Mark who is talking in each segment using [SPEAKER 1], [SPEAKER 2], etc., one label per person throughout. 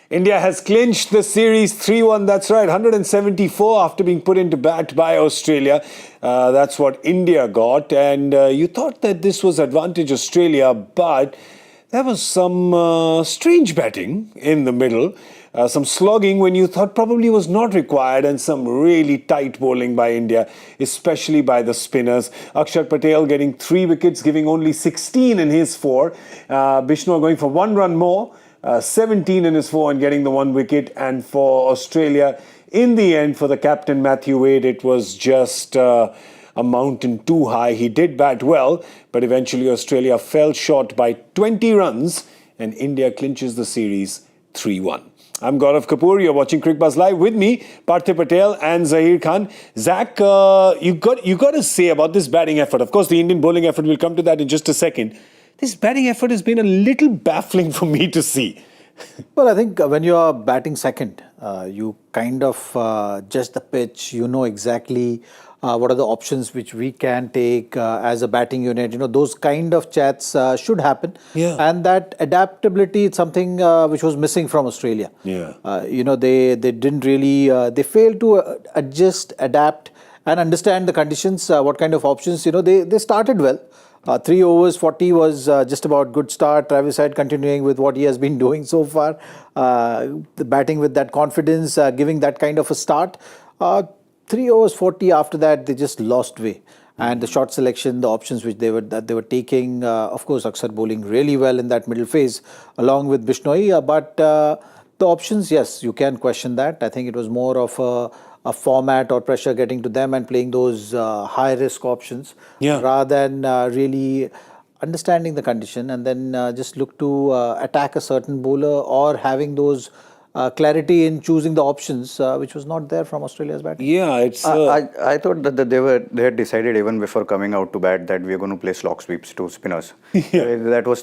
[SPEAKER 1] India has clinched the series 3-1. That's right, 174 after being put into bat by Australia. That's what India got. And you thought that this was advantage Australia, but there was some strange batting in the middle. Some slogging when you thought probably was not required, and some really tight bowling by India, especially by the spinners. Axar Patel getting 3 wickets, giving only 16 in his 4. Bishnoi going for 1 run more. 17 in his 4 and getting the 1 wicket. And for Australia, in the end, for the captain Matthew Wade, it was just a mountain too high. He did bat well, but eventually Australia fell short by 20 runs and India clinches the series 3-1. I'm Gaurav Kapur. You're watching Cricbuzz Live with me, Parthiv Patel and Zaheer Khan. Zach, you got to say about this batting effort. Of course, the Indian bowling effort, we'll come to that in just a second. This batting effort has been a little baffling for me to see.
[SPEAKER 2] Well, I think when you are batting second, you kind of judge the pitch. You know exactly what are the options which we can take as a batting unit. You know, those kind of chats should happen.
[SPEAKER 1] Yeah.
[SPEAKER 2] And that adaptability is something which was missing from Australia.
[SPEAKER 1] Yeah.
[SPEAKER 2] You know, they didn't really, they failed to adjust, adapt and understand the conditions, what kind of options. You know, they started well. 3 overs, 40 was just about good start. Travis Head continuing with what he has been doing so far. The batting with that confidence, giving that kind of a start. 3 overs, 40 after that, they just lost way. And the shot selection, the options which they were taking, of course, Axar bowling really well in that middle phase, along with Bishnoi. But the options, yes, you can question that. I think it was more of a format or pressure getting to them and playing those high-risk options rather than really understanding the condition and then just look to attack a certain bowler or having those clarity in choosing the options, which was not there from Australia's batting.
[SPEAKER 1] Yeah, it's.
[SPEAKER 3] I thought that they had decided even before coming out to bat that we are going to play slog sweeps to spinners. That was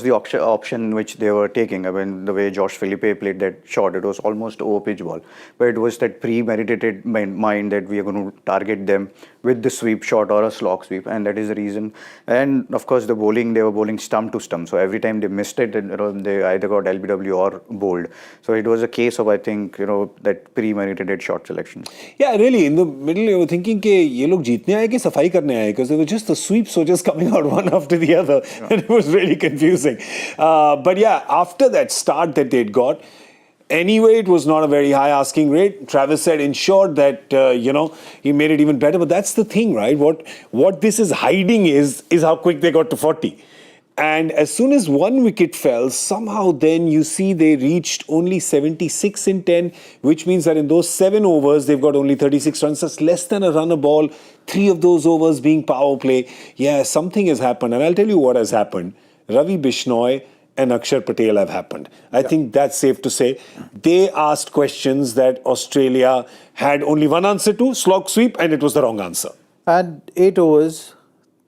[SPEAKER 3] the option which they were taking. I mean, the way Josh Philippe played that shot, it was almost over pitch ball, but it was that premeditated mind that we are going to target them with the sweep shot or a slog sweep, and that is the reason. And of course, the bowling, they were bowling stump to stump, so every time they missed it, they either got LBW or bowled. So it was a case of, I think, that premeditated shot selection.
[SPEAKER 1] Yeah, really, in the middle, you were thinking कि ये लोग जीतने आए कि सफाई करने आए, because they were just the sweeps were just coming out one after the other, and it was really confusing. But yeah, after that start that they'd got, anyway, it was not a very high asking rate. Travis said ensured that, he made it even better. But that's the thing, right? What this is hiding is how quick they got to 40. And as soon as 1 wicket fell, somehow then you see they reached only 76 in 10, which means that in those 7 overs, they've got only 36 runs. That's less than a run a ball. 3 of those overs being power play. Yeah, something has happened. And I'll tell you what has happened. Ravi Bishnoi and Axar Patel have happened. I think that's safe to say. They asked questions that Australia had only one answer to, slog sweep, and it was the wrong answer.
[SPEAKER 2] And 8 overs,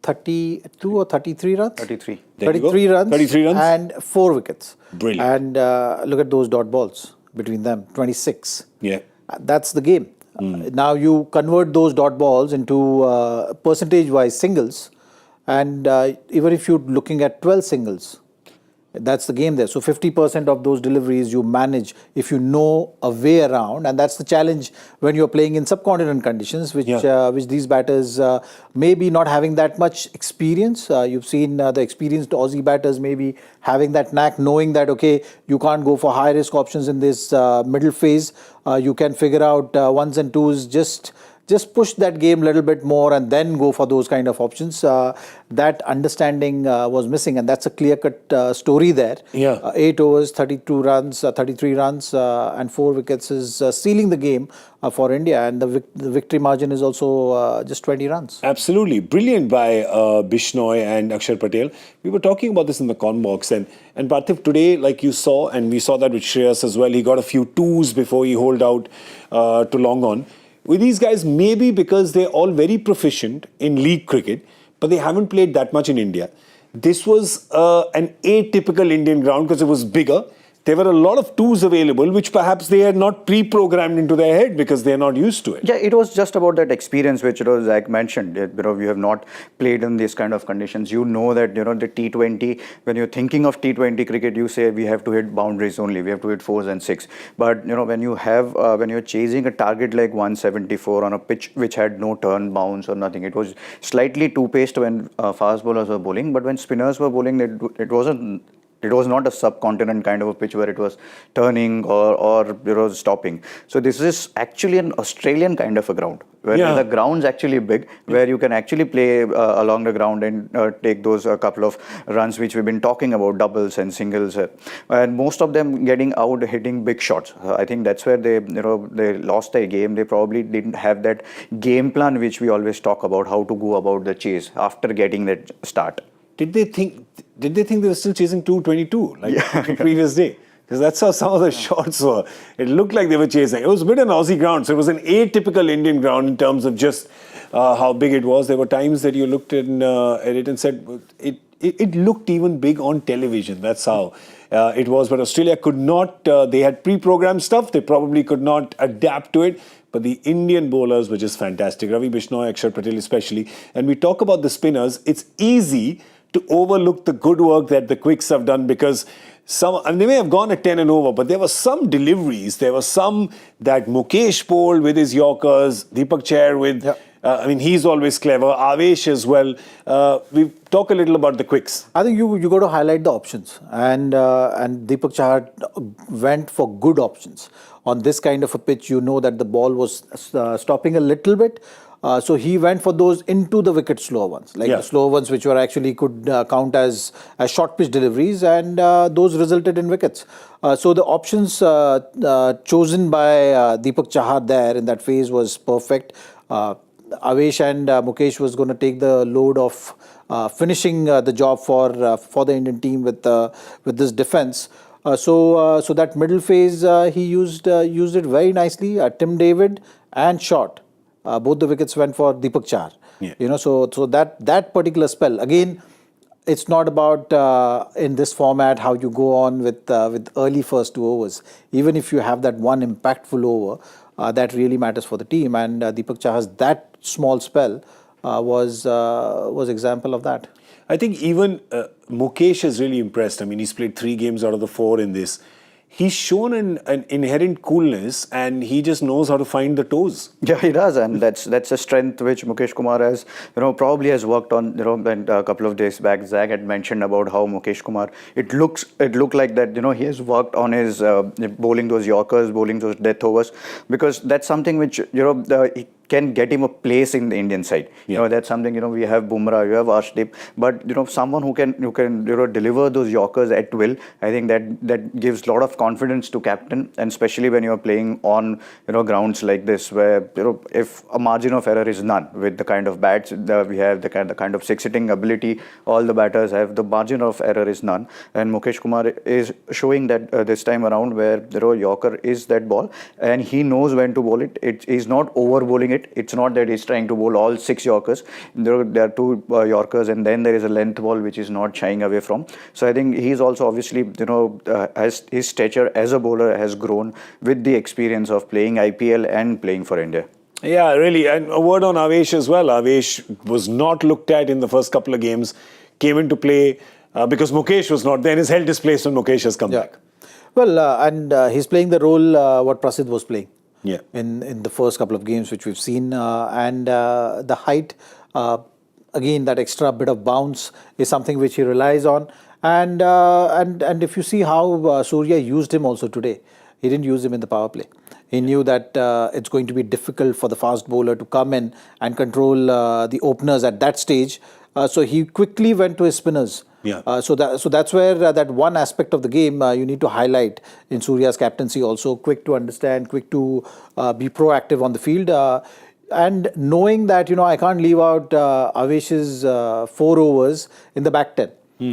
[SPEAKER 2] 32 or 33 runs?
[SPEAKER 3] 33.
[SPEAKER 2] 33 runs.
[SPEAKER 1] 33 runs.
[SPEAKER 2] And 4 wickets.
[SPEAKER 1] Brilliant.
[SPEAKER 2] And look at those dot balls between them, 26.
[SPEAKER 1] Yeah.
[SPEAKER 2] That's the game. Now you convert those dot balls into percentage-wise singles. And even if you're looking at 12 singles, that's the game there. So 50% of those deliveries you manage if you know a way around, and that's the challenge when you're playing in subcontinent conditions, which these batters maybe not having that much experience. You've seen the experienced Aussie batters maybe having that knack, knowing that okay, you can't go for high risk options in this middle phase. You can figure out ones and twos, just push that game a little bit more and then go for those kind of options. That understanding was missing, and that's a clear-cut story there. 8 overs, 32 runs, 33 runs, and 4 wickets is sealing the game for India, and the victory margin is also just 20 runs.
[SPEAKER 1] Absolutely. Brilliant by Bishnoi and Axar Patel. We were talking about this in the con box, and Parthiv, today, like you saw, and we saw that with Shreyas as well, he got a few twos before he holed out to long on. With these guys, maybe because they're all very proficient in league cricket, but they haven't played that much in India. This was an atypical Indian ground because it was bigger. there were a lot of twos available, which perhaps they had not pre-programmed into their head because they're not used to it.
[SPEAKER 3] Yeah, it was just about that experience which Zach mentioned. You have not played in these kind of conditions. You know that the T20. When you're thinking of T20 cricket, you say we have to hit boundaries only. We have to hit 4s and 6. But when you're chasing a target like 174 on a pitch which had no turn, bounce or nothing, it was slightly too paced when fast bowlers were bowling. But when spinners were bowling, it wasn't. It was not a subcontinent kind of a pitch where it was turning or stopping. So this is actually an Australian kind of a ground where the ground's actually big, where you can actually play along the ground and take those couple of runs which we've been talking about, doubles and singles, and most of them getting out hitting big shots. I think that's where they lost their game. They probably didn't have that game plan which we always talk about, how to go about the chase after getting that start.
[SPEAKER 1] Did they think they were still chasing 222 like the previous day? Because that's how some of the shots were. It looked like they were chasing. It was a bit an Aussie ground, so it was an atypical Indian ground in terms of just how big it was. There were times that you looked at it and said it looked even big on television. That's how it was. But Australia could not. They had pre-programmed stuff. They probably could not adapt to it. But the Indian bowlers were just fantastic. Ravi Bishnoi, Axar Patel especially. And we talk about the spinners. It's easy to overlook the good work that the Quicks have done because they may have gone at 10 and over, but there were some deliveries. There were some that Mukesh bowled with his Yorkers, Deepak Chair with, he's always clever, Avesh as well. We talk a little about the Quicks.
[SPEAKER 2] I think you got to highlight the options, and Deepak Chahar went for good options. On this kind of a pitch, you know that the ball was stopping a little bit. So he went for those into the wicket slower ones, the slower ones which were actually could count as short pitch deliveries, and those resulted in wickets. So the options chosen by Deepak Chahar there in that phase was perfect. Avesh and Mukesh was going to take the load of finishing the job for the Indian team with this defense. So that middle phase he used it very nicely. Tim David and short. Both the wickets went for Deepak Chahar. So that particular spell, again, it's not about in this format how you go on with early first 2 overs. Even if you have that one impactful over, that really matters for the team. And Deepak Chahar's that small spell was example of that.
[SPEAKER 1] I think even Mukesh has really impressed. He's played 3 games out of the 4 in this. He's shown an inherent coolness, and he just knows how to find the toes.
[SPEAKER 3] Yeah, he does, and that's a strength which Mukesh Kumar has, probably has worked on. And a couple of days back, Zach had mentioned about how Mukesh Kumar. It looked like that. He has worked on his bowling those Yorkers, bowling those death overs, because that's something which he can get him a place in the Indian side. That's something, we have Bumrah, you have Arshdeep, but someone who can deliver those Yorkers at will. I think that gives a lot of confidence to captain, and especially when you're playing on grounds like this, where if a margin of error is none with the kind of bats we have, the kind of six hitting ability all the batters have, the margin of error is none, and Mukesh Kumar is showing that this time around, where Yorker is that ball and he knows when to bowl it. He's not over bowling it. It's not that he's trying to bowl all 6 Yorkers. There are 2 Yorkers, and then there is a length ball which is not shying away from. So I think he's also obviously, as his stature as a bowler has grown with the experience of playing IPL and playing for India.
[SPEAKER 1] Yeah, really. And a word on Avesh as well. Avesh was not looked at in the first couple of games, came into play because Mukesh was not there, and his held his place when Mukesh has come back.
[SPEAKER 2] Well, and he's playing the role what Prasidh was playing.
[SPEAKER 1] Yeah.
[SPEAKER 2] In the first couple of games which we've seen, and the height, again, that extra bit of bounce is something which he relies on, and if you see how Surya used him also today, he didn't use him in the power play. He knew that it's going to be difficult for the fast bowler to come in and control the openers at that stage, so he quickly went to his spinners.
[SPEAKER 1] Yeah.
[SPEAKER 2] So that's where that one aspect of the game you need to highlight in Surya's captaincy also. Quick to understand, quick to be proactive on the field, and knowing that I can't leave out Avesh's 4 overs in the back 10.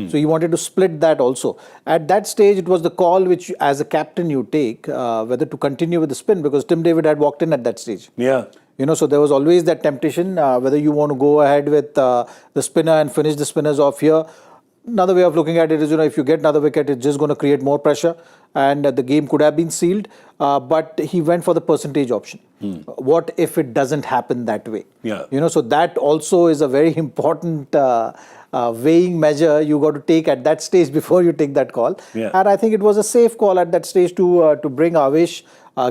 [SPEAKER 2] So he wanted to split that also. At that stage, it was the call which, as a captain, you take whether to continue with the spin, because Tim David had walked in at that stage.
[SPEAKER 1] Yeah.
[SPEAKER 2] So there was always that temptation whether you want to go ahead with the spinner and finish the spinners off here. another way of looking at it is, if you get another wicket, it's just going to create more pressure, and the game could have been sealed. But he went for the percentage option. What if it doesn't happen that way?
[SPEAKER 1] Yeah.
[SPEAKER 2] So that also is a very important weighing measure you got to take at that stage before you take that call.
[SPEAKER 1] Yeah.
[SPEAKER 2] And I think it was a safe call at that stage to bring Avesh,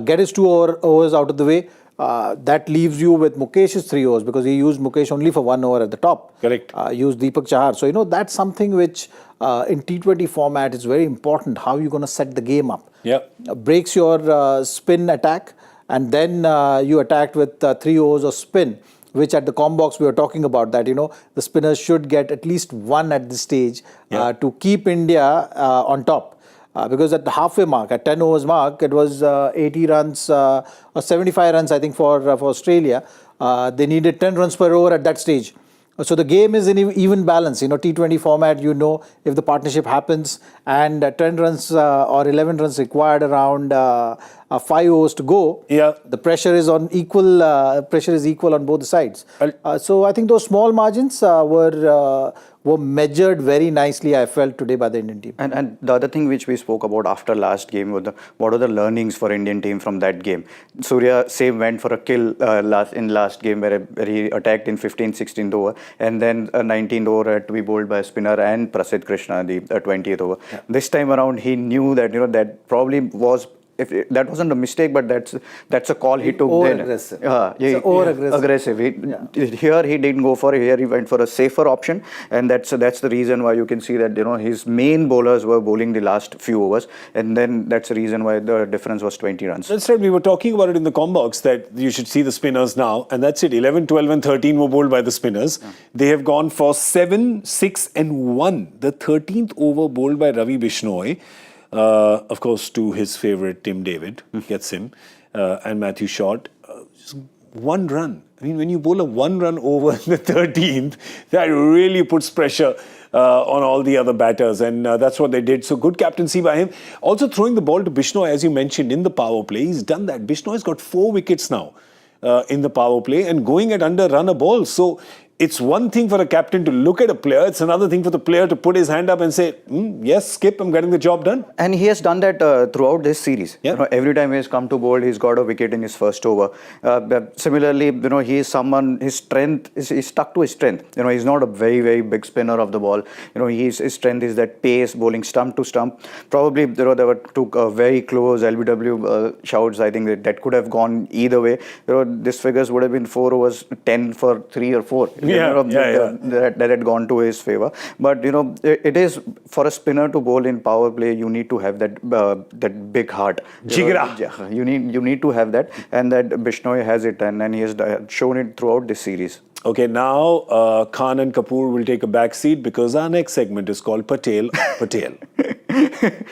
[SPEAKER 2] get his 2 overs out of the way. That leaves you with Mukesh's 3 overs, because he used Mukesh only for 1 over at the top.
[SPEAKER 1] Correct.
[SPEAKER 2] Used Deepak Chahar. So, that's something which in T20 format is very important, how you're going to set the game up.
[SPEAKER 1] Yeah.
[SPEAKER 2] Breaks your spin attack, and then you attacked with 3 overs of spin, which at the com box we were talking about that, the spinners should get at least 1 at this stage to keep India on top. Because at the halfway mark, at 10 overs mark, it was 80 runs or 75 runs, I think, for Australia. They needed 10 runs per over at that stage. So the game is in even balance. T20 format, if the partnership happens and 10 runs or 11 runs required around 5 overs to go, the pressure is on equal. Pressure is equal on both the sides. So I think those small margins were measured very nicely, I felt, today by the Indian team.
[SPEAKER 3] And the other thing which we spoke about after last game was what are the learnings for Indian team from that game. Surya same went for a kill in last game where he attacked in 15th, 16th over, and then a 19th over had to be bowled by a spinner and Prasidh Krishna, the 20th over. Yeah. This time around, he knew that that probably was. That wasn't a mistake, but that's a call he took then.
[SPEAKER 2] Aggressive.
[SPEAKER 3] Aggressive. Here he didn't go for it. Here he went for a safer option, and that's the reason why you can see that his main bowlers were bowling the last few overs, and then that's the reason why the difference was 20 runs.
[SPEAKER 1] That's right. We were talking about it in the com box that you should see the spinners now, and that's it. 11, 12, and 13 were bowled by the spinners. Yeah. They have gone for 7, 6, and 1. The 13th over bowled by Ravi Bishnoi. Of course, to his favourite Tim David, gets him, and Matthew Short. Just 1 run. I mean, when you bowl a 1-run over in the 13th, that really puts pressure on all the other batters, and that's what they did. So good captaincy by him. Also throwing the ball to Bishnoi, as you mentioned, in the power play. He's done that. Bishnoi's got 4 wickets now in the power play and going at under run a ball. So it's one thing for a captain to look at a player. It's another thing for the player to put his hand up and say, yes, Skip, I'm getting the job done.
[SPEAKER 3] And he has done that throughout this series.
[SPEAKER 1] Yeah.
[SPEAKER 3] Every time he has come to bowl, he's got a wicket in his first over. Similarly, he is someone, his strength, he's stuck to his strength. He's not a very, very big spinner of the ball. His strength is that pace, bowling stump to stump. Probably, there were 2 very close LBW shouts. I think that could have gone either way. These figures would have been 4 overs, 10 for 3 or 4. That had gone to his favour. But it is for a spinner to bowl in power play. You need to have that big heart.
[SPEAKER 1] Jigra.
[SPEAKER 3] You need to have that, and that Bishnoi has it, and he has shown it throughout this series.
[SPEAKER 1] Okay, now Khan and Kapur will take a back seat because our next segment is called Patel Patel.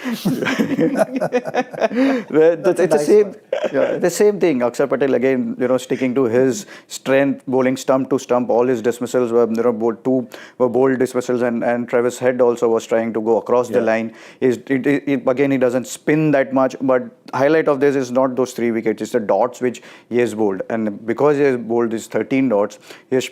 [SPEAKER 3] It's the same thing. Axar Patel again, sticking to his strength, bowling stump to stump. All his dismissals were, bowled dismissals, and Travis Head also was trying to go across the line. Again, he doesn't spin that much, but highlight of this is not those 3 wickets. It's the dots which he has bowled, and because he has bowled these 13 dots, he has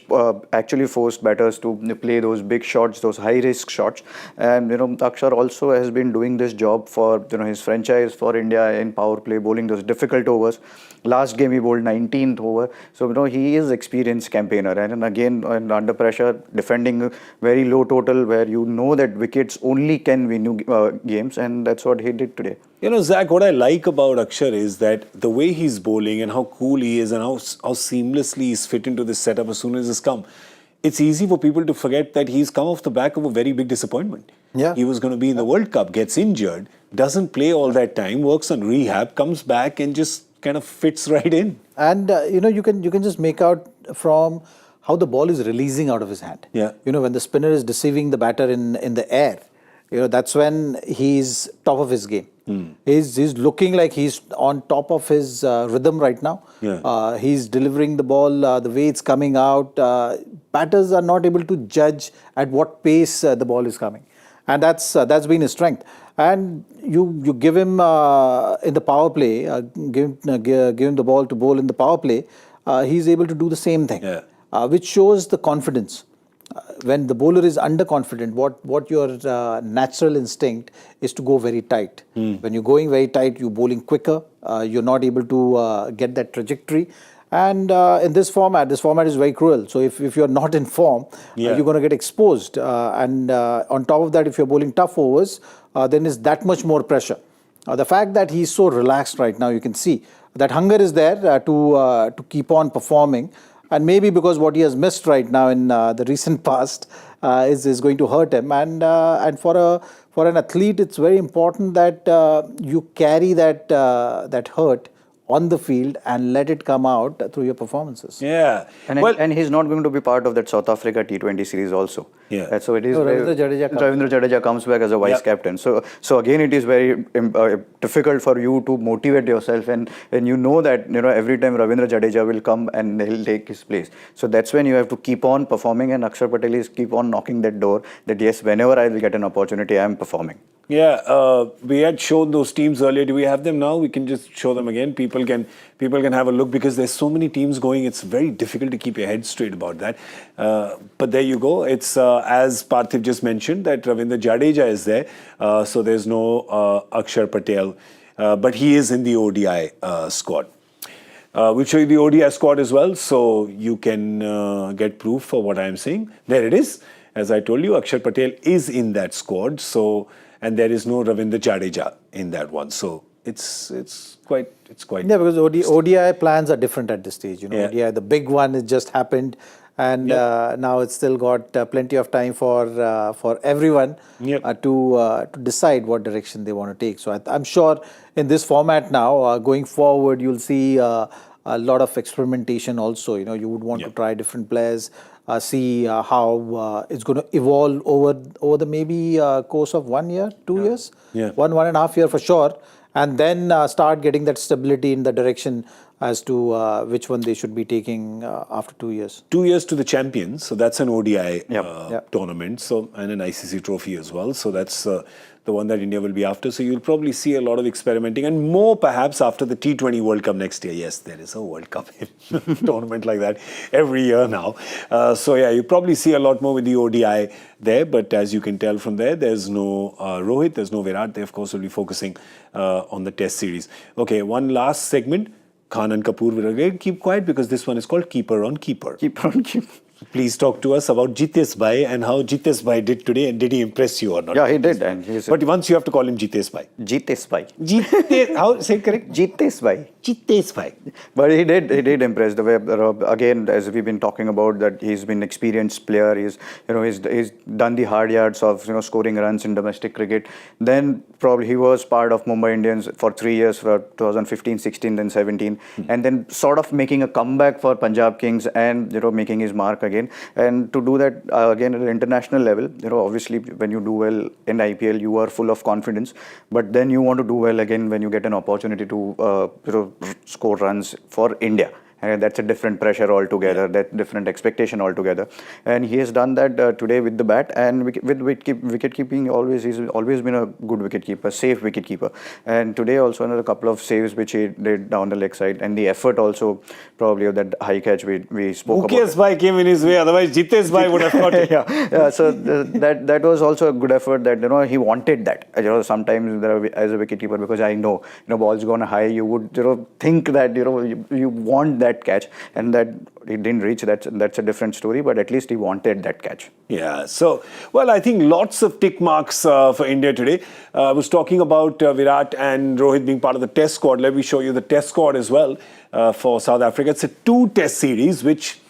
[SPEAKER 3] actually forced batters to play those big shots, those high-risk shots. And Axar also has been doing this job for his franchise, for India in power play, bowling those difficult overs. Last game he bowled 19th over, so he is experienced campaigner, and again under pressure, defending very low total where that wickets only can win you games, and that's what he did today.
[SPEAKER 1] Zach, what I like about Axar is that the way he's bowling and how cool he is and how seamlessly he's fit into this setup as soon as he's come. It's easy for people to forget that he's come off the back of a very big disappointment.
[SPEAKER 2] Yeah.
[SPEAKER 1] He was going to be in the World Cup, gets injured, doesn't play all that time, works on rehab, comes back and just kind of fits right in.
[SPEAKER 2] And you can just make out from how the ball is releasing out of his hand.
[SPEAKER 1] Yeah.
[SPEAKER 2] When the spinner is deceiving the batter in the air, that's when he's top of his game. He's looking like he's on top of his rhythm right now.
[SPEAKER 1] Yeah.
[SPEAKER 2] He's delivering the ball the way it's coming out. Batters are not able to judge at what pace the ball is coming, and that's been his strength. And you give him in the power play, give him the ball to bowl in the power play. He's able to do the same thing, which shows the confidence. when the bowler is underconfident, what your natural instinct is to go very tight. When you're going very tight, you're bowling quicker. You're not able to get that trajectory. And in this format is very cruel. So if you're not in form, you're going to get exposed. And on top of that, if you're bowling tough overs, then is that much more pressure. The fact that he's so relaxed right now, you can see that hunger is there to keep on performing. And maybe because what he has missed right now in the recent past is going to hurt him. And for an athlete, it's very important that you carry that hurt on the field and let it come out through your performances.
[SPEAKER 1] Yeah.
[SPEAKER 3] And he's not going to be part of that South Africa T20 series also.
[SPEAKER 1] Yeah.
[SPEAKER 3] So it is.
[SPEAKER 2] Ravindra
[SPEAKER 3] Jadeja comes back as a vice captain. So again, it is very difficult for you to motivate yourself, and you know that every time Ravindra Jadeja will come and he'll take his place. So that's when you have to keep on performing, and Axar Patel is keep on knocking that door. That yes, whenever I will get an opportunity, I am performing.
[SPEAKER 1] Yeah, we had shown those teams earlier. Do we have them now? We can just show them again. People can have a look because there's so many teams going. It's very difficult to keep your head straight about that. But there you go. It's as Parthiv just mentioned that Ravindra Jadeja is there. So there's no Axar Patel, but he is in the ODI squad. We'll show you the ODI squad as well, so you can get proof for what I'm saying. There it is. As I told you, Axar Patel is in that squad. So. And there is no Ravindra Jadeja in that one, so it's quite.
[SPEAKER 2] Yeah, because ODI plans are different at this stage. ODI, the big one, it just happened, and now it's still got plenty of time for everyone to decide what direction they want to take. So I'm sure in this format now, going forward, you'll see a lot of experimentation. Also, you would want to try different players. See how it's going to evolve over the maybe course of 1 year, 2 years, 1.5 year for sure, and then start getting that stability in the direction as to which one they should be taking after 2 years.
[SPEAKER 1] 2 years to the champions, so that's an ODI tournament, so and an ICC trophy as well. So that's the one that India will be after. So you'll probably see a lot of experimenting and more perhaps after the T20 World Cup next year. Yes, there is a World Cup tournament like that every year now. So yeah, you probably see a lot more with the ODI there. But as you can tell from there, there's no Rohit, there's no Virat. They of course will be focusing on the Test series. Okay, one last segment. Khan and Kapur will again keep quiet because this one is called Keeper on Keeper.
[SPEAKER 3] Keeper on Keeper.
[SPEAKER 1] Please talk to us about Jitesh Bhai and how Jitesh Bhai did today, and did he impress you or not?
[SPEAKER 3] Yeah, he did.
[SPEAKER 1] But once you have to call him Jitesh Bhai.
[SPEAKER 3] Jitesh Bhai.
[SPEAKER 1] How say it correct?
[SPEAKER 3] Jitesh Bhai.
[SPEAKER 1] Jitesh Bhai.
[SPEAKER 3] But he did impress. The way again, as we've been talking about, that he's been experienced player. He's done the hard yards of scoring runs in domestic cricket. Then probably he was part of Mumbai Indians for 3 years, for 2015, 16, then 17, and then sort of making a comeback for Punjab Kings and making his mark again. And to do that again at an international level, obviously when you do well in IPL, you are full of confidence. But then you want to do well again when you get an opportunity to score runs for India. And that's a different pressure altogether, that different expectation altogether. And he has done that today with the bat, and with wicket keeping, he's always been a good wicketkeeper, safe wicketkeeper. And today also another couple of saves which he did down the leg side, and the effort also probably of that high catch we spoke about.
[SPEAKER 1] Mukesh Bhai came in his way, otherwise Jitesh Bhai would have got it.
[SPEAKER 3] So that was also a good effort that he wanted that. Sometimes as a wicketkeeper, because I know ball's gone high, you would think that you want that catch, and that he didn't reach. That's a different story, but at least he wanted that catch.
[SPEAKER 1] Yeah, so I think lots of tick marks for India today. I was talking about Virat and Rohit being part of the Test squad. Let me show you the Test squad as well for South Africa. It's a 2-test series, which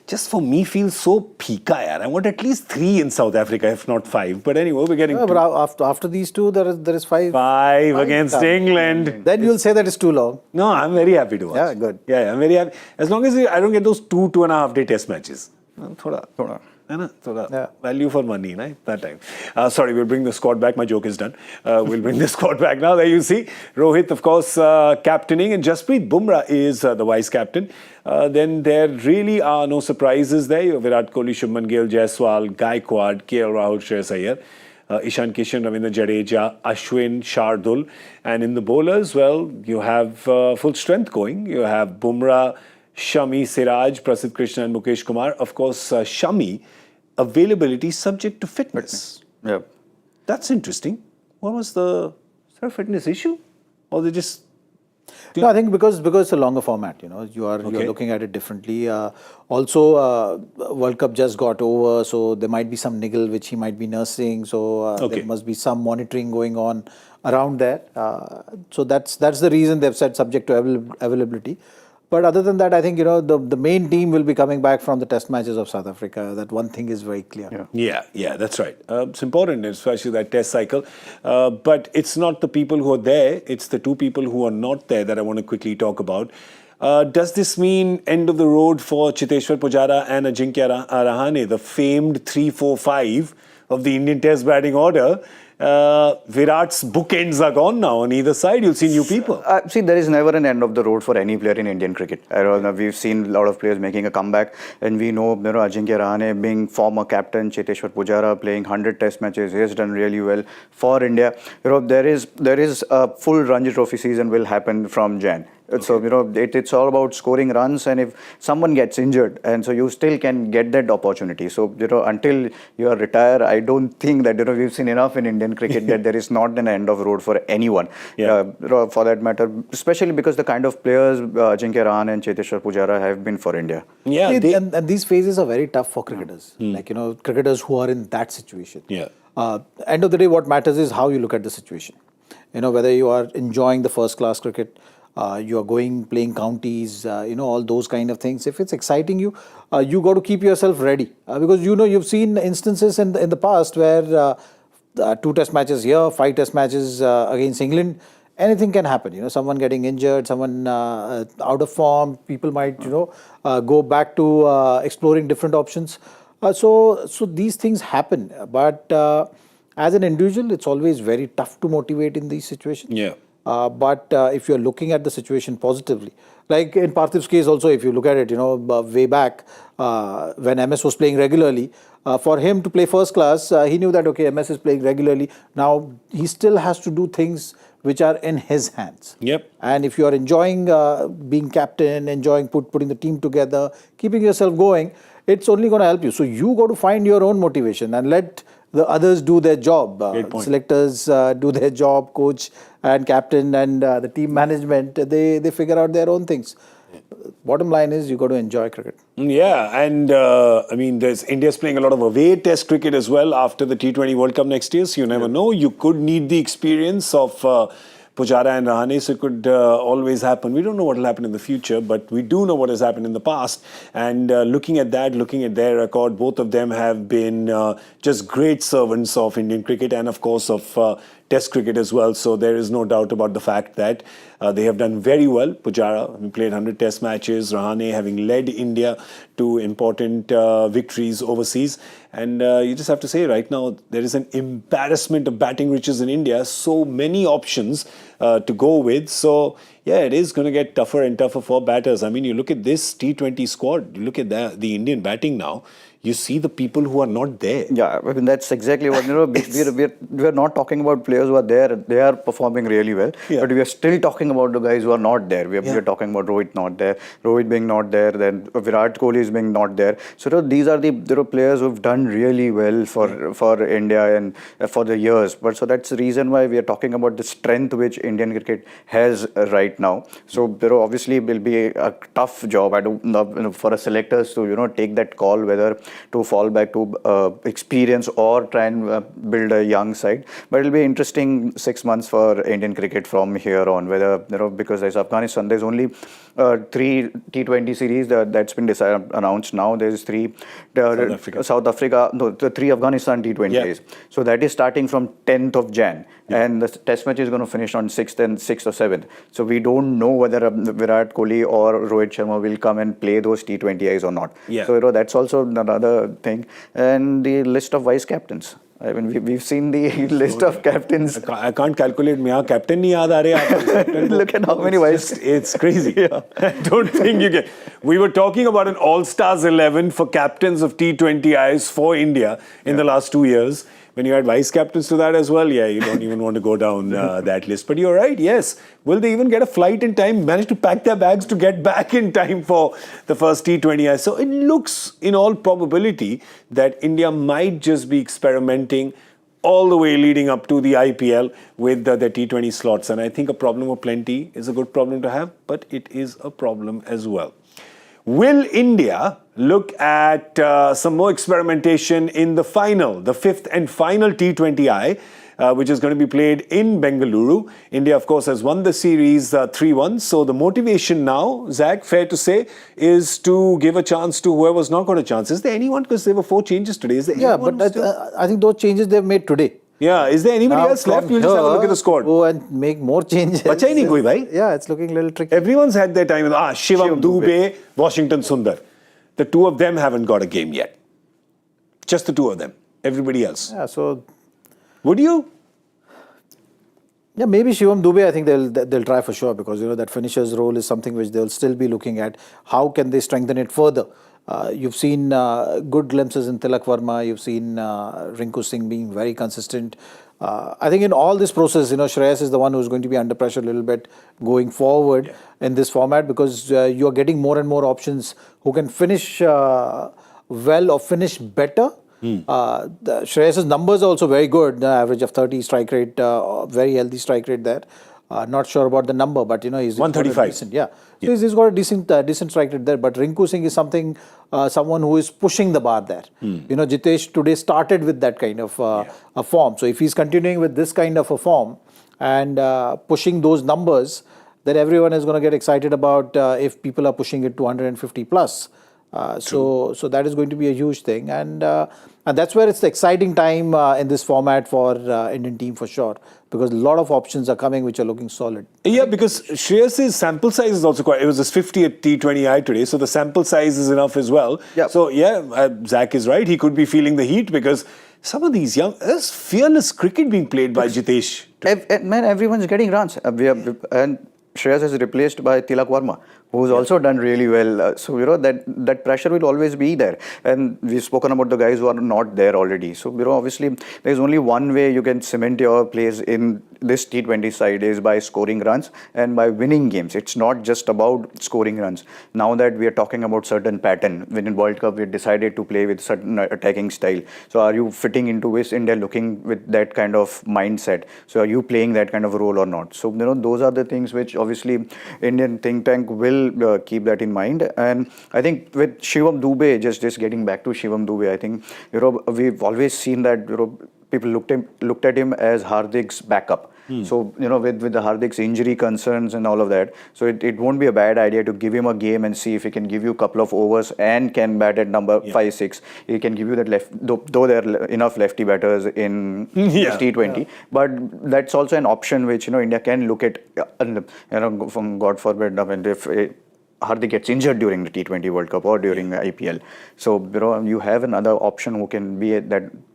[SPEAKER 1] just for me feels so pika. I want at least 3 in South Africa, if not 5. But anyway, we're getting
[SPEAKER 2] but after these 2, there is 5.
[SPEAKER 1] 5 against England.
[SPEAKER 2] Then you'll say that it's too long.
[SPEAKER 1] No, I'm very happy to watch.
[SPEAKER 2] Yeah, good.
[SPEAKER 1] Yeah, I'm very happy. As long as I don't get those 2.5 day Test matches. Thoda. Value for money, right? That time. Sorry, we'll bring the squad back. My joke is done. We'll bring the squad back now. There you see. Rohit, of course, captaining, and Jasprit Bumrah is the vice captain. Then there really are no surprises there. You have Virat Kohli, Shubman Gill, Jaiswal, Gaikwad, KL Rahul, Shreyas Iyer, Ishan Kishan, Ravindra Jadeja, Ashwin, Shardul. And in the bowlers, well, you have full strength going. You have Bumrah, Shami, Siraj, Prasidh Krishna and Mukesh Kumar. Of course, Shami availability subject to fitness.
[SPEAKER 3] Yeah.
[SPEAKER 1] That's interesting. What was the fitness issue? Or they just...
[SPEAKER 2] No, I think because it's a longer format, you're looking at it differently. Also, World Cup just got over, so there might be some niggle which he might be nursing. So there must be some monitoring going on around there. So that's the reason they've said subject to availability. But other than that, I think the main team will be coming back from the Test matches of South Africa. That one thing is very clear.
[SPEAKER 1] Yeah, that's right. It's important, especially that Test cycle. But it's not the people who are there; it's the two people who are not there that I want to quickly talk about. Does this mean end of the road for Cheteshwar Pujara and Ajinkya Rahane, the famed 3-4-5 of the Indian Test batting order? Virat's bookends are gone now. On either side, you'll see new people.
[SPEAKER 3] See, there is never an end of the road for any player in Indian cricket. I don't know, we've seen a lot of players making a comeback, and we know, Ajinkya Rahane being former captain, Cheteshwar Pujara playing 100 Test matches, he has done really well for India. There is a full Ranji Trophy season will happen from Jan. Okay. So, it's all about scoring runs, and if someone gets injured, and so you still can get that opportunity. So, until you are retired, I don't think that, we've seen enough in Indian cricket that there is not an end of road for anyone, for that matter, especially because the kind of players Ajinkya Rahane and Cheteshwar Pujara have been for India.
[SPEAKER 2] Yeah, and these phases are very tough for cricketers, cricketers who are in that situation. End of the day, what matters is how you look at the situation. Whether you are enjoying the first-class cricket, you are playing counties, all those kind of things. If it's exciting you, you got to keep yourself ready. Because, you've seen instances in the past where 2 Test matches here, 5 Test matches against England, anything can happen. Someone getting injured, someone out of form, people might, go back to exploring different options. So these things happen. But as an individual, it's always very tough to motivate in these situations. But if you're looking at the situation positively, like in Parthiv's case also, if you look at it, way back when MS was playing regularly, for him to play first class, he knew that, okay, MS is playing regularly. Now, he still has to do things which are in his hands. And if you are enjoying being captain, enjoying putting the team together, keeping yourself going, it's only going to help you. So you got to find your own motivation and let the others do their job. Selectors do their job, coach and captain and the team management, they figure out their own things. Bottom line is you got to enjoy cricket.
[SPEAKER 1] And India's playing a lot of away Test cricket as well after the T20 World Cup next year. So you never know. You could need the experience of Pujara and Rahane, so it could always happen. We don't know what will happen in the future, but we do know what has happened in the past. And looking at their record, both of them have been just great servants of Indian cricket and, of course, of Test cricket as well. So there is no doubt about the fact that they have done very well. Pujara having played 100 Test matches, Rahane having led India to important victories overseas. And you just have to say right now, there is an embarrassment of batting riches in India. So many options to go with. So, it is going to get tougher and tougher for batters. You look at this T20 squad, you look at the Indian batting now, you see the people who are not there.
[SPEAKER 3] That's exactly what, we're not talking about players who are there, they are performing really well, but we are still talking about the guys who are not there. We're talking about Rohit not there, Rohit being not there, then Virat Kohli is being not there. So these are the players who've done really well for India and for the years. But so that's the reason why we are talking about the strength which Indian cricket has right now. So obviously it will be a tough job. I don't know, for a selectors to take that call whether to fall back to experience or try and build a young side. But it'll be interesting 6 months for Indian cricket from here on. Whether because there's Afghanistan, there's only 3 T20 series that's been announced now. There's 3 South Africa, the 3 Afghanistan T20s. So that is starting from 10th of Jan. And the Test match is going to finish on 6th or 7th. So we don't know whether Virat Kohli or Rohit Sharma will come and play those T20Is or not. So that's also another thing. And the list of vice captains. We've seen the list of captains.
[SPEAKER 1] I can't calculate. Me, captain nahi yaad aa rahe.
[SPEAKER 3] Look at how many vice.
[SPEAKER 1] It's crazy. I don't think you can. We were talking about an all-stars 11 for captains of T20Is for India in the last 2 years. when you add vice captains to that as well, yeah, you don't even want to go down that list. But you're right, yes. Will they even get a flight in time, manage to pack their bags to get back in time for the first T20I? So it looks, in all probability, that India might just be experimenting all the way leading up to the IPL with the T20 slots. And I think a problem of plenty is a good problem to have, but it is a problem as well. Will India look at some more experimentation in the final, the fifth and final T20I, which is going to be played in Bengaluru? India, of course, has won the series 3-1. So the motivation now, Zach, fair to say, is to give a chance to whoever's not got a chance. Is there anyone? Because there were 4 changes today. Is there anyone?
[SPEAKER 2] But I think those changes they've made today.
[SPEAKER 1] Yeah, is there anybody else left? We'll just have a look at the squad.
[SPEAKER 2] Go and make more changes.
[SPEAKER 1] Bacha hi nahi koi, bhai.
[SPEAKER 2] Yeah, it's looking a little tricky.
[SPEAKER 1] Everyone's had their time. Shivam Dube, Washington Sundar. The 2 of them haven't got a game yet. Just the 2 of them. Everybody else.
[SPEAKER 2] Yeah, so...
[SPEAKER 1] Would you?
[SPEAKER 2] Yeah, maybe Shivam Dube, I think they'll try for sure, because, that finisher's role is something which they'll still be looking at. How can they strengthen it further? You've seen good glimpses in Tilak Verma. You've seen Rinku Singh being very consistent. I think in all this process, Shreyas is the one who's going to be under pressure a little bit going forward in this format, because you're getting more and more options who can finish well or finish better. Shreyas's numbers are also very good. The average of 30 strike rate, very healthy strike rate there. Not sure about the number, but he's
[SPEAKER 1] 135.
[SPEAKER 2] Decent, yeah. So he's got a decent strike rate there. But Rinku Singh is someone who is pushing the bar there. Jitesh today started with that kind of a form. So if he's continuing with this kind of a form and pushing those numbers, then everyone is going to get excited about if people are pushing it to 150 plus. So that is going to be a huge thing, and that's where it's the exciting time in this format for Indian team for sure, because a lot of options are coming which are looking solid.
[SPEAKER 1] Yeah, because Shreyas's sample size is also quite. It was his 50th T20I today, so the sample size is enough as well.
[SPEAKER 3] Yep.
[SPEAKER 1] So Zach is right. He could be feeling the heat, because some of these there's fearless cricket being played by Jitesh.
[SPEAKER 3] Man, everyone's getting runs. And Shreyas is replaced by Tilak Verma, who's also done really well. So, that pressure will always be there. And we've spoken about the guys who are not there already. So, obviously, there's only one way you can cement your place in this T20 side is by scoring runs and by winning games. It's not just about scoring runs. Now that we are talking about certain pattern, when in World Cup we decided to play with certain attacking style. So, are you fitting into West India looking with that kind of mindset? So, are you playing that kind of role or not? So, those are the things which obviously Indian think tank will keep that in mind. And I think with Shivam Dube, just getting back to Shivam Dube, I think we've always seen that people looked at him as Hardik's backup. So with the Hardik's injury concerns and all of that, so it won't be a bad idea to give him a game and see if he can give you a couple of overs and can bat at number 5-6. He can give you that left, though there are enough lefty batters in T20, but that's also an option which India can look at. From God forbid, if Hardik gets injured during the T20 World Cup or during the IPL. So, you have another option who can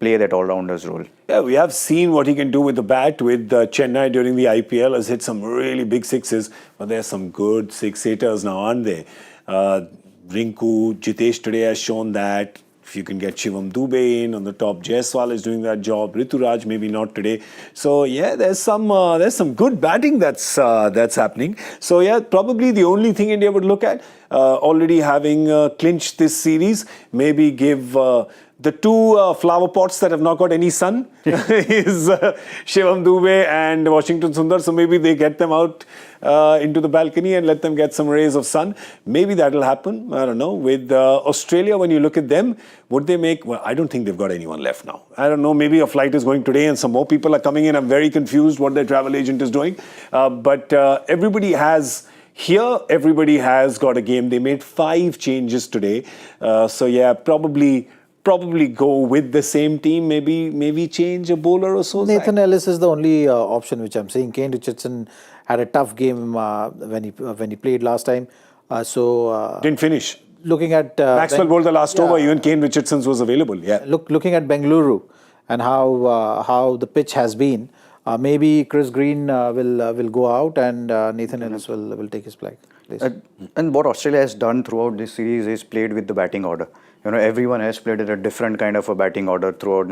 [SPEAKER 3] play that all-rounders role.
[SPEAKER 1] Yeah, we have seen what he can do with the bat with Chennai during the IPL. Has hit some really big sixes, but there's some good six-hitters now, aren't there? Rinku, Jitesh today has shown that. If you can get Shivam Dube in on the top, Jaiswal is doing that job. Rituraj maybe not today. So yeah, there's some good batting that's happening. So yeah, probably the only thing India would look at, already having clinched this series, maybe give the 2 flower pots that have not got any sun is Shivam Dube and Washington Sundar. So maybe they get them out into the balcony and let them get some rays of sun. Maybe that'll happen. I don't know. With Australia, when you look at them, would they make... Well, I don't think they've got anyone left now. I don't know. Maybe a flight is going today and some more people are coming in. I'm very confused what their travel agent is doing. But everybody has... Here, everybody has got a game. They made 5 changes today. So yeah, probably go with the same team, maybe change a bowler or so.
[SPEAKER 2] Nathan Ellis is the only option which I'm seeing. Kane Richardson had a tough game when he played last time.
[SPEAKER 1] Didn't finish.
[SPEAKER 2] Looking at
[SPEAKER 1] Maxwell bowled the last over. Even Kane Richardson's was available. Yeah.
[SPEAKER 2] Looking at Bengaluru and how the pitch has been, maybe Chris Green will go out and Nathan Ellis will take his place.
[SPEAKER 3] And what Australia has done throughout this series is played with the batting order. everyone has played at a different kind of a batting order throughout.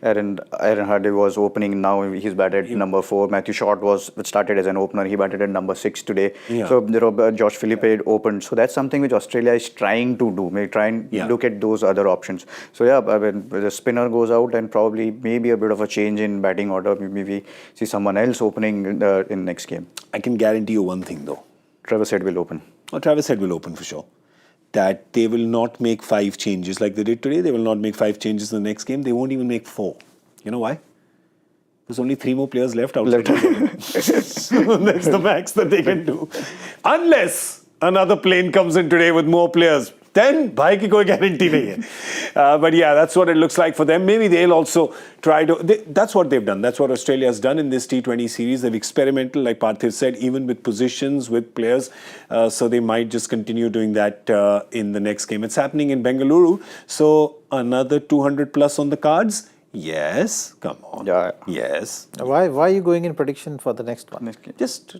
[SPEAKER 3] Aaron Hardy was opening, now he's batted at number 4. Matthew Short started as an opener, he batted at number 6 today.
[SPEAKER 1] Yeah.
[SPEAKER 3] So Josh Philippe opened. So that's something which Australia is trying to do. Maybe try and look at those other options. So the spinner goes out and probably maybe a bit of a change in batting order. Maybe see someone else opening in next game.
[SPEAKER 1] I can guarantee you one thing though.
[SPEAKER 3] Travis Head will open.
[SPEAKER 1] Oh, Travis Head will open for sure. That they will not make 5 changes like they did today. They will not make 5 changes in the next game. They won't even make 4. You know why? There's only 3 more players left outside. So that's the max that they can do. Unless another plane comes in today with more players. Then, bhai ki koi guarantee nahi hai. But yeah, that's what it looks like for them. Maybe they'll also try to... that's what they've done. That's what Australia has done in this T20 series. They've experimental, like Parthiv said, even with positions, with players. So they might just continue doing that in the next game. It's happening in Bengaluru. So another 200 plus on the cards. Yes. Come on.
[SPEAKER 3] Yeah.
[SPEAKER 1] Yes.
[SPEAKER 2] Why are you going in prediction for the next one?
[SPEAKER 1] Just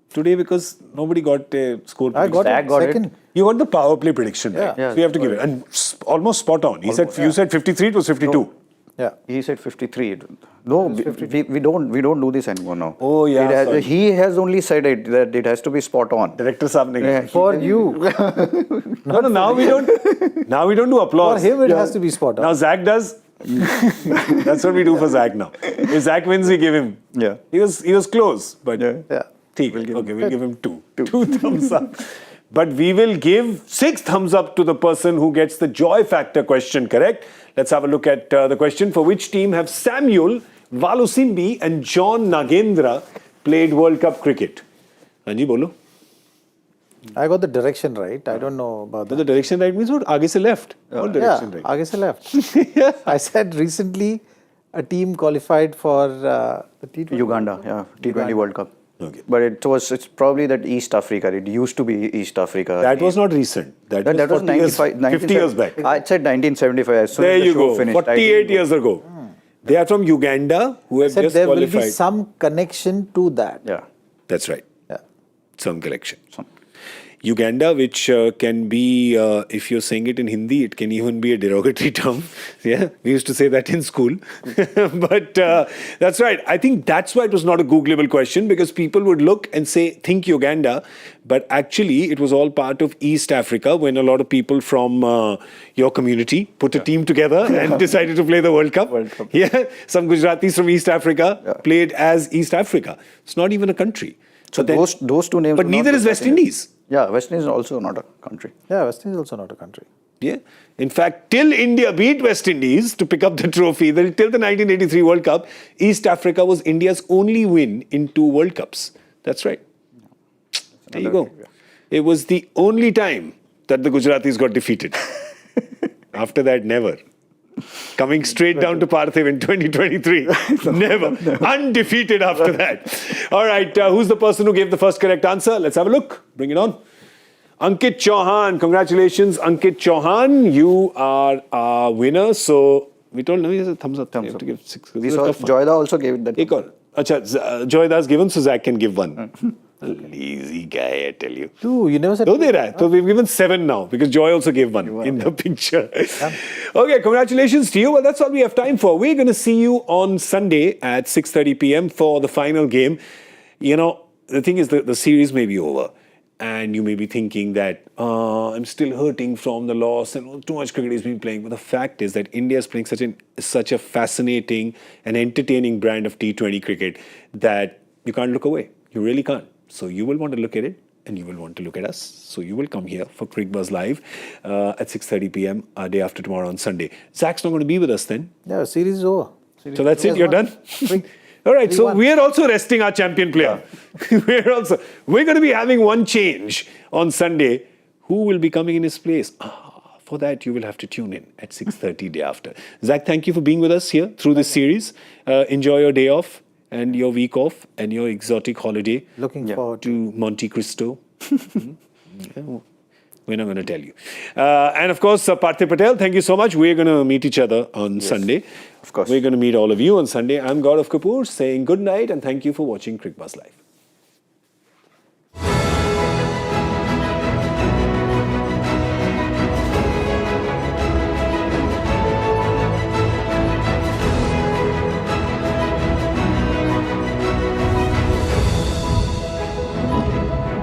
[SPEAKER 1] today because nobody got a score
[SPEAKER 2] I
[SPEAKER 1] prediction.
[SPEAKER 2] got it.
[SPEAKER 3] got it.
[SPEAKER 2] Second.
[SPEAKER 1] You got the power play prediction, right?
[SPEAKER 2] Yeah.
[SPEAKER 1] So you have to give it. And almost spot on. You said 53, it was 52.
[SPEAKER 3] No.
[SPEAKER 2] Yeah.
[SPEAKER 3] He said 53. No, we don't do this anymore now.
[SPEAKER 1] Oh, yeah, sorry.
[SPEAKER 3] He has only said it that it has to be spot on.
[SPEAKER 1] Director Saab ne
[SPEAKER 3] Yeah.
[SPEAKER 2] For you.
[SPEAKER 1] No, now we don't. Now we don't do
[SPEAKER 2] For
[SPEAKER 1] applause.
[SPEAKER 2] him, it has to be spot on.
[SPEAKER 1] Now Zach does. That's what we do for Zach now. If Zach wins, we give him.
[SPEAKER 3] Yeah.
[SPEAKER 1] He was close, but
[SPEAKER 2] Yeah.
[SPEAKER 1] we'll give him 2 thumbs up. But we will give 6 thumbs up to the person who gets the joy factor question correct. Let's have a look at the question. For which team have Samuel, Valusimbi and John Nagendra played World Cup cricket? Anji, bolo.
[SPEAKER 2] I got the direction right. I don't know about
[SPEAKER 1] But
[SPEAKER 2] that.
[SPEAKER 1] the direction right means what? Aage se left. What direction right?
[SPEAKER 2] Aage se left. I said recently a team qualified for the T20.
[SPEAKER 3] Uganda, T20 World Cup.
[SPEAKER 1] Okay.
[SPEAKER 3] But it's probably that East Africa. It used to be East Africa.
[SPEAKER 1] That was not recent. That was 40 years, 50 years back.
[SPEAKER 3] I said 1975. As soon
[SPEAKER 1] There
[SPEAKER 3] as the
[SPEAKER 1] you
[SPEAKER 3] show
[SPEAKER 1] go.
[SPEAKER 3] finished,
[SPEAKER 1] 48 years ago. They are from Uganda, who have
[SPEAKER 2] Said
[SPEAKER 1] just
[SPEAKER 2] there will
[SPEAKER 1] qualified.
[SPEAKER 2] be some connection to that.
[SPEAKER 3] Yeah.
[SPEAKER 1] That's right.
[SPEAKER 2] Yeah.
[SPEAKER 1] Some collection.
[SPEAKER 3] Some.
[SPEAKER 1] Uganda, which can be, if you're saying it in Hindi, it can even be a derogatory term. Yeah, we used to say that in school. But that's right. I think that's why it was not a Googleable question, because people would look and say, think Uganda. But actually, it was all part of East Africa when a lot of people from your community put a team together and decided to play the World Cup. Yeah, some Gujaratis from East Africa played as East Africa. It's not even a country.
[SPEAKER 3] So those two names.
[SPEAKER 1] But neither is West Indies.
[SPEAKER 3] Yeah, West Indies is also not a country.
[SPEAKER 2] Yeah, West Indies is also not a country.
[SPEAKER 1] Yeah. In fact, till India beat West Indies to pick up the trophy, till the 1983 World Cup, East Africa was India's only win in 2 World Cups. That's right. There you go. It was the only time that the Gujaratis got defeated. After that, never. Coming straight down to Parthiv in 2023. Never. Undefeated after that. All right, who's the person who gave the first correct answer? Let's have a look. Bring it on. Ankit Chauhan. Congratulations, Ankit Chauhan. You are our winner. So, we told him, he has a thumbs up.
[SPEAKER 3] Thumbs
[SPEAKER 1] You have
[SPEAKER 3] up.
[SPEAKER 1] to give 6.
[SPEAKER 3] We saw Joyda also gave it that.
[SPEAKER 1] Ek aur. Acha, Joyda's given, so Zach can give 1. Lazy guy, I tell you.
[SPEAKER 2] Two, you never said.
[SPEAKER 1] No, they right. So we've given 7 now because Joy also gave 1 in the picture. Okay, congratulations to you. Well, that's all we have time for. We're going to see you on Sunday at 6:30 p.m. for the final game. You know, the thing is the series may be over. And you may be thinking that I'm still hurting from the loss and too much cricket is being playing. But the fact is that India is playing such a fascinating and entertaining brand of T20 cricket that you can't look away. You really can't. So you will want to look at it and you will want to look at us. So you will come here for Cricbuzz Live at 6:30 p.m. Day after tomorrow on Sunday. Zach's not going to be with us then.
[SPEAKER 2] Yeah, series is over.
[SPEAKER 1] So that's it. You're done. All right. So we are also resting our champion player. We're going to be having one change on Sunday. Who will be coming in his place? For that, you will have to tune in at 6:30 day after. Zach, thank you for being with us here through this series. Enjoy your day off and your week off and your exotic holiday.
[SPEAKER 2] Looking forward
[SPEAKER 1] to Monte Cristo. We're not going to tell you. And of course, Parthiv Patel, thank you so much. We're going to meet each other on Sunday.
[SPEAKER 3] Of course.
[SPEAKER 1] We're going to meet all of you on Sunday. I'm Gaurav Kapur saying good night and thank you for watching Cricbuzz Live.